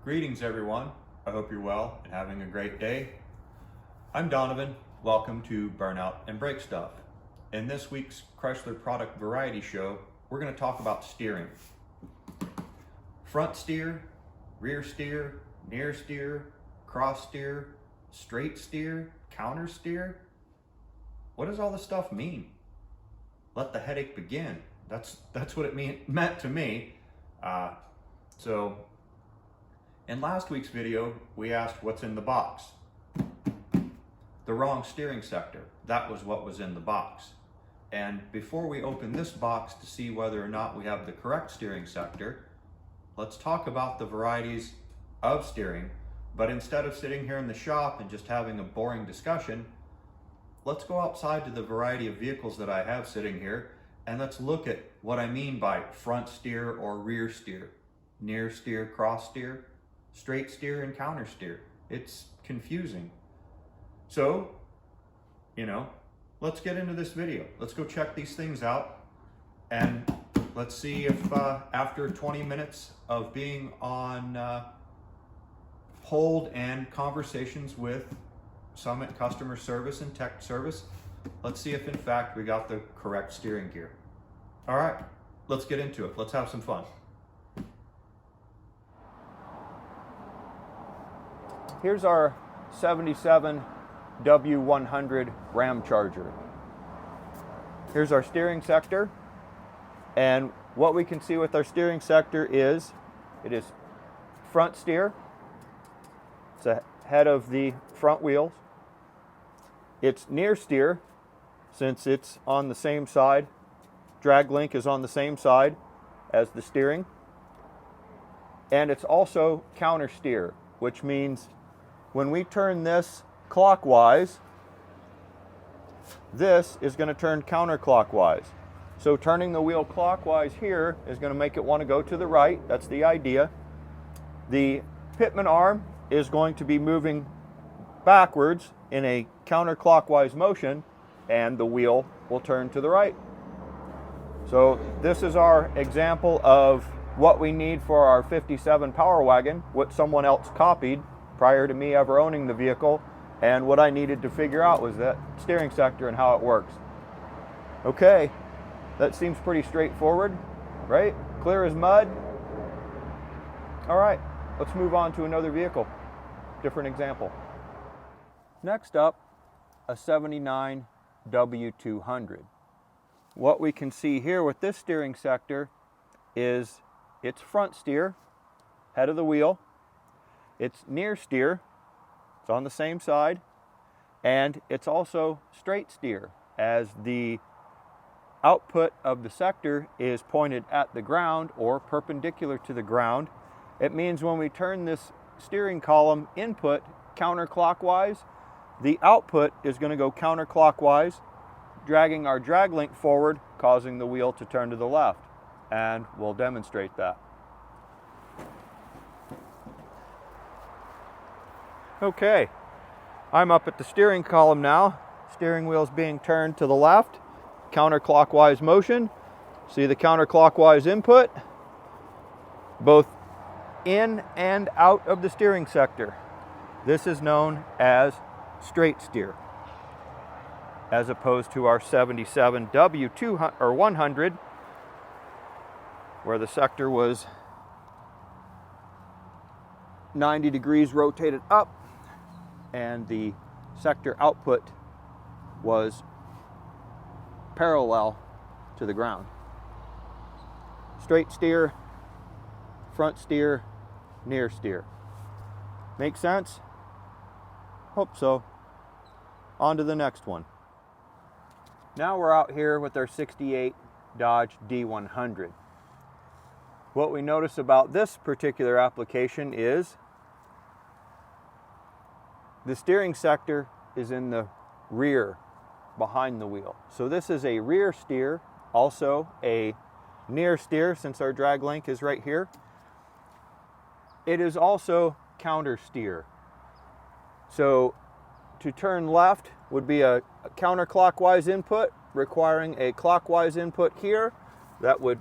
Greetings everyone, I hope you're well and having a great day. I'm Donovan, welcome to Burnout and Brake Stuff. In this week's Chrysler Product Variety Show, we're going to talk about steering. Front steer, rear steer, near steer, cross steer, straight steer, counter steer. What does all this stuff mean? Let the headache begin. That's what it meant to me. In last week's video, we asked what's in the box. The wrong steering sector. That was what was in the box. And before we open this box to see whether or not we have the correct steering sector, let's talk about the varieties of steering. But instead of sitting here in the shop and just having a boring discussion, let's go outside to the variety of vehicles that I have sitting here and let's look at what I mean by front steer or rear steer, near steer, cross steer, straight steer, and counter steer. It's confusing. So, let's get into this video. Let's go check these things out and let's see if after 20 minutes of being on hold and conversations with Summit Customer Service and Tech Service, let's see if in fact we got the correct steering gear. All right, let's get into it. Let's have some fun. Here's our 77 W100 Ram Charger. Here's our steering sector, and what we can see with our steering sector is it is front steer. It's ahead of the front wheels. It's near steer, since it's on the same side. Drag link is on the same side as the steering. And it's also counter steer, which means when we turn this clockwise, this is going to turn counterclockwise. So turning the wheel clockwise here is going to make it want to go to the right. That's the idea. The pitman arm is going to be moving backwards in a counterclockwise motion, and the wheel will turn to the right. So this is our example of what we need for our 57 Power Wagon, what someone else copied prior to me ever owning the vehicle, and what I needed to figure out was that steering sector and how it works. Okay, that seems pretty straightforward, right? Clear as mud. All right, let's move on to another vehicle, different example. Next up, a 79 W200. What we can see here with this steering sector is it's front steer, head of the wheel. It's near steer, it's on the same side, and it's also straight steer, as the output of the sector is pointed at the ground or perpendicular to the ground. It means when we turn this steering column input counterclockwise, the output is going to go counterclockwise, dragging our drag link forward, causing the wheel to turn to the left. And we'll demonstrate that. Okay, I'm up at the steering column now. Steering wheel's being turned to the left, counterclockwise motion. See the counterclockwise input, both in and out of the steering sector. This is known as straight steer, as opposed to our 77 W200 or 100, where the sector was 90 degrees rotated up and the sector output was parallel to the ground. Straight steer, front steer, near steer. Make sense? Hope so. On to the next one. Now we're out here with our 68 Dodge D100. What we notice about this particular application is the steering sector is in the rear, behind the wheel. So this is a rear steer, also a near steer since our drag link is right here. It is also counter steer. So to turn left would be a counterclockwise input requiring a clockwise input here that would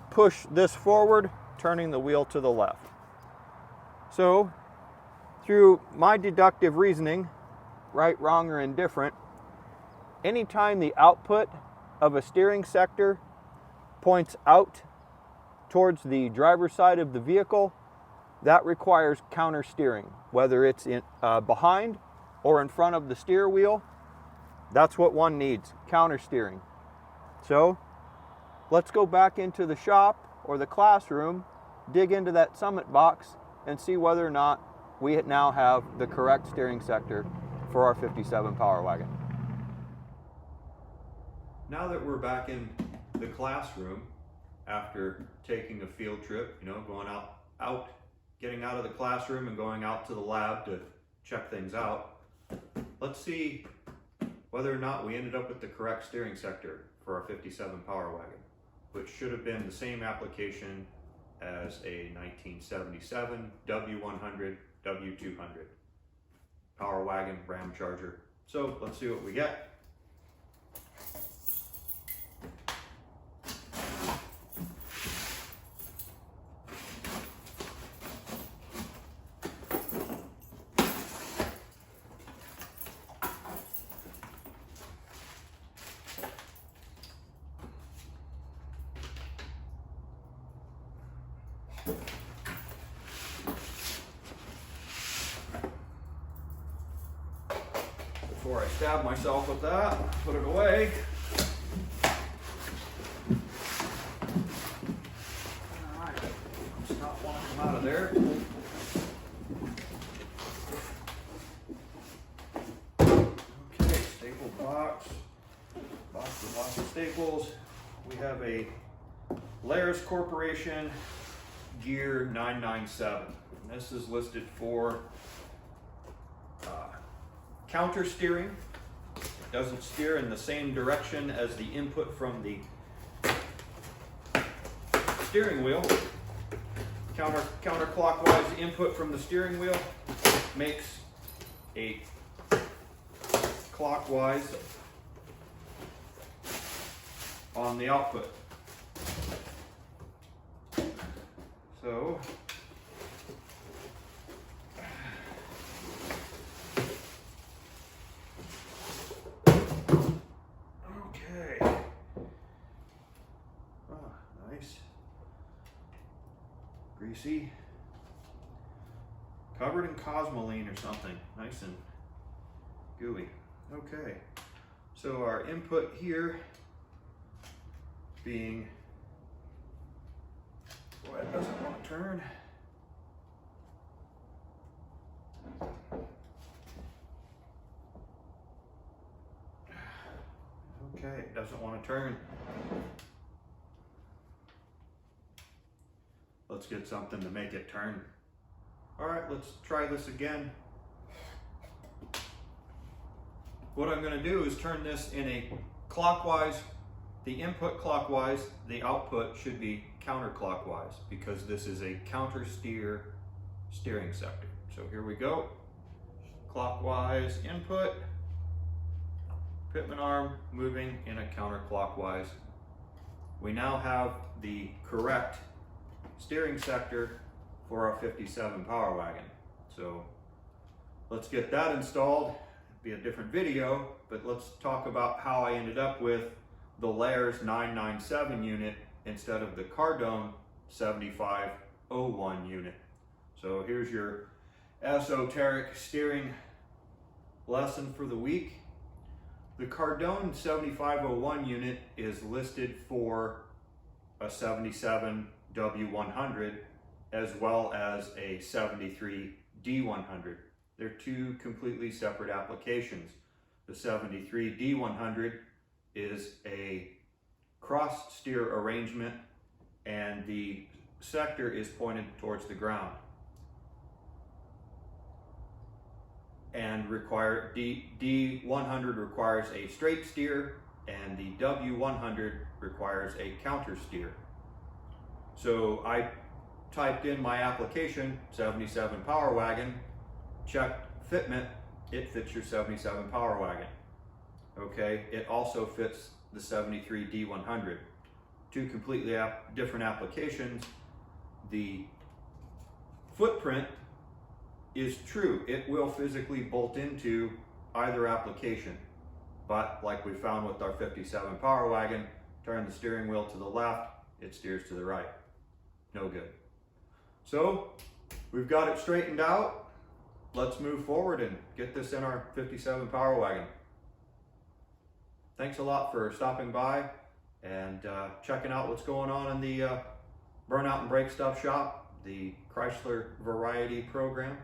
push this forward, turning the wheel to the left. So through my deductive reasoning, right, wrong, or indifferent, anytime the output of a steering sector points out towards the driver's side of the vehicle, that requires counter steering, whether it's behind or in front of the steer wheel. That's what one needs, counter steering. So let's go back into the shop or the classroom, dig into that summit box, and see whether or not we now have the correct steering sector for our 57 Power Wagon. Now that we're back in the classroom after taking a field trip, going out, getting out of the classroom and going out to the lab to check things out, let's see whether or not we ended up with the correct steering sector for our 57 Power Wagon, which should have been the same application as a 1977 W100, W200 Power Wagon Ram Charger. So let's see what we get. Before I stab myself with that, put it away. All right, stop one of them out of there. Okay, staple box with lots of staples. We have a Layers Corporation Gear 997. This is listed for counter steering. It doesn't steer in the same direction as the input from the steering wheel. Counterclockwise input from the steering wheel makes a clockwise on the output. So greasy, covered in cosmoline or something, nice and gooey. Okay, so our input here being, boy, it doesn't want to turn. Okay, it doesn't want to turn. Let's get something to make it turn. All right, let's try this again. What I'm going to do is turn this in a clockwise, the input clockwise, the output should be counterclockwise because this is a counter steering sector. So here we go. Clockwise input, pitman arm moving in a counterclockwise. We now have the correct steering sector for our 57 Power Wagon. So let's get that installed. It'll be a different video, but let's talk about how I ended up with the Layers 997 unit instead of the Cardone 7501 unit. So here's your esoteric steering lesson for the week. The Cardone 7501 unit is listed for a 77 W100 as well as a 73 D100. They're two completely separate applications. The 73 D100 is a cross steer arrangement and the sector is pointed towards the ground. And D100 requires a straight steer and the W100 requires a counter steer. So I typed in my application, 77 Power Wagon, checked fitment, it fits your 77 Power Wagon. Okay, it also fits the 73 D100. Two completely different applications. The footprint is true. It will physically bolt into either application. But like we found with our 57 Power Wagon, turn the steering wheel to the left, it steers to the right. No good. So we've got it straightened out. Let's move forward and get this in our 57 Power Wagon. Thanks a lot for stopping by and checking out what's going on in the Burnout and Break Stuff shop, the Chrysler Variety program.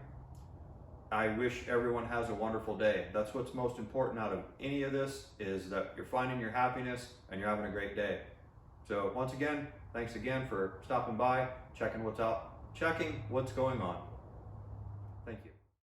I wish everyone has a wonderful day. That's what's most important out of any of this, is that you're finding your happiness and you're having a great day. So once again, thanks again for stopping by, checking what's going on.